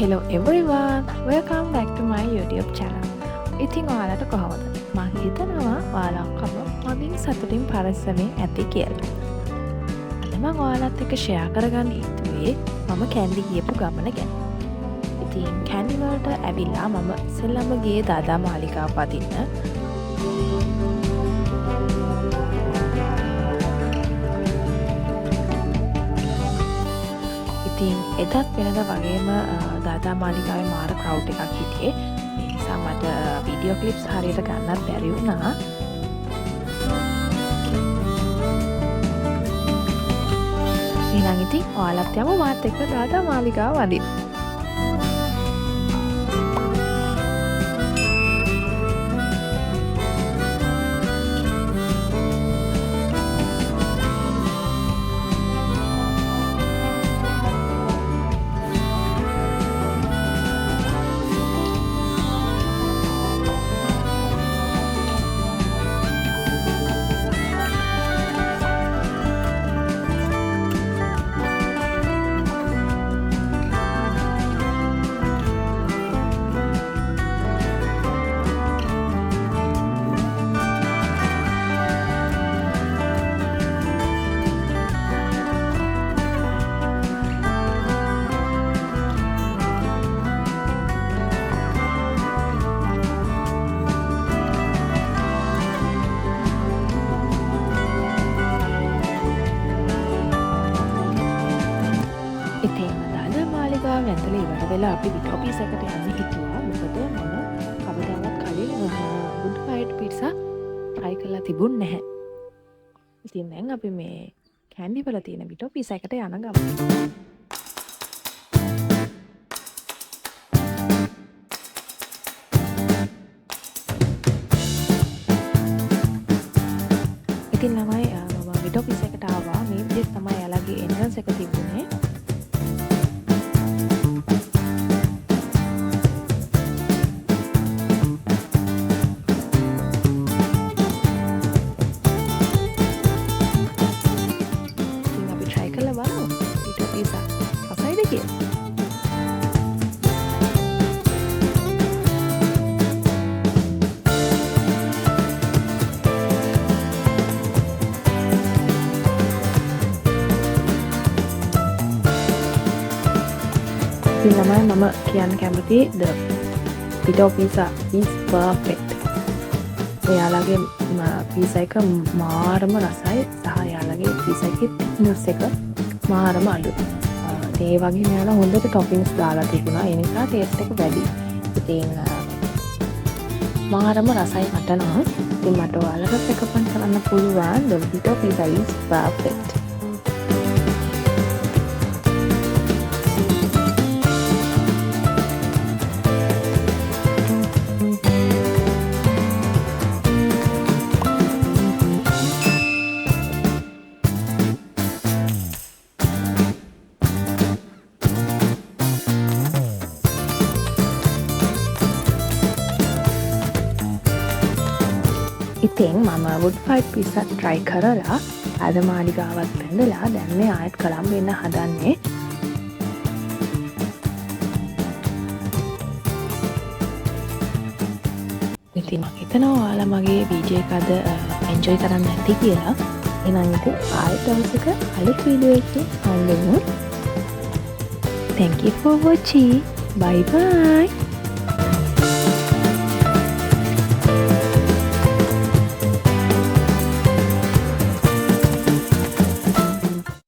Hello everyone, welcome back to my YouTube channel. ඉතින් ඔයාලට කොහොමද? මම හිතනවා ඔයාලක්ම හොඳින් සතුටින් පරිස්සමෙන් ඇති කියලා. අද මම ඔයාලත් එක්ක ෂෙයා කරගන්න හිතුවේ මම කැන්ඩි ගියපු ගමන ගැන. ඉතින් කැන්ඩි වලට ඇවිල්ලා මම ඉස්සෙල්ලාම ගියේ දාදා මාලිගාව පදින්න. ඉතින් එදත් වෙනද වගේම දාදා මාලිගාවේ මාර ක්‍රවුඩ් එකක් හිටියේ. ඒ නිසා මට වීඩියෝ ක්ලිප්ස් හරියට ගන්නත් බැරි වුණා. එහෙනම් ඉතින් ඔයාලත් යමු මාත් එක්ක දාදා මාලිගාව වදින්න. ඉතින් දාදා මාලිගාව ඇතුළේ ඉවර වෙලා අපි විටෝපීස් එකට යන්න හිතුවා. මොකද මම කවදාවත් කලින් වුඩ් ෆයර්ඩ් පිට්සා try කරලා තිබුණ නැහැ. ඉතින් දැන් අපි මේ කැන්ඩි වල තියෙන විටෝපීස් එකට යන ගමන. ඉතින් ළමයි මම විටෝපීස් එකට ආවා. මේ විදිහට තමයි යාළගේ එන්ට්‍රන්ස් එක තිබුණේ. ඉතින් ළමයි මම කියන්න කැමති the pita pizza is perfect. එයාලගේ පීසා එක මාරම රසයි සහ එයාලගේ පීසා එකේ thickness එක මාරම අඩුයි. ඒ වගේම එයාලා හොඳට toppings දාලා තිබුණා. ඒ නිසා taste එක වැඩි. ඉතින් මාරම රසයි මට නම්. ඉතින් මට ඔයාලට recommend කරන්න පුළුවන් the pita pizza is perfect. ඉතින් මම වුඩ් ෆයර්ඩ් පිට්සා try කරලා අද මාලිගාවත් වැඳලා දැන් මේ ආයෙත් කොළඹ එන්න හදන්නේ. ඉතින් මම හිතනවා ඔයාලා මගේ වීඩියෝ එක අද enjoy කරන්න ඇති කියලා. එහෙනම් ඉතින් ආයෙත් දවසක අලුත් වීඩියෝ එකකින් හම්බෙමු. Thank you for watching. Bye bye.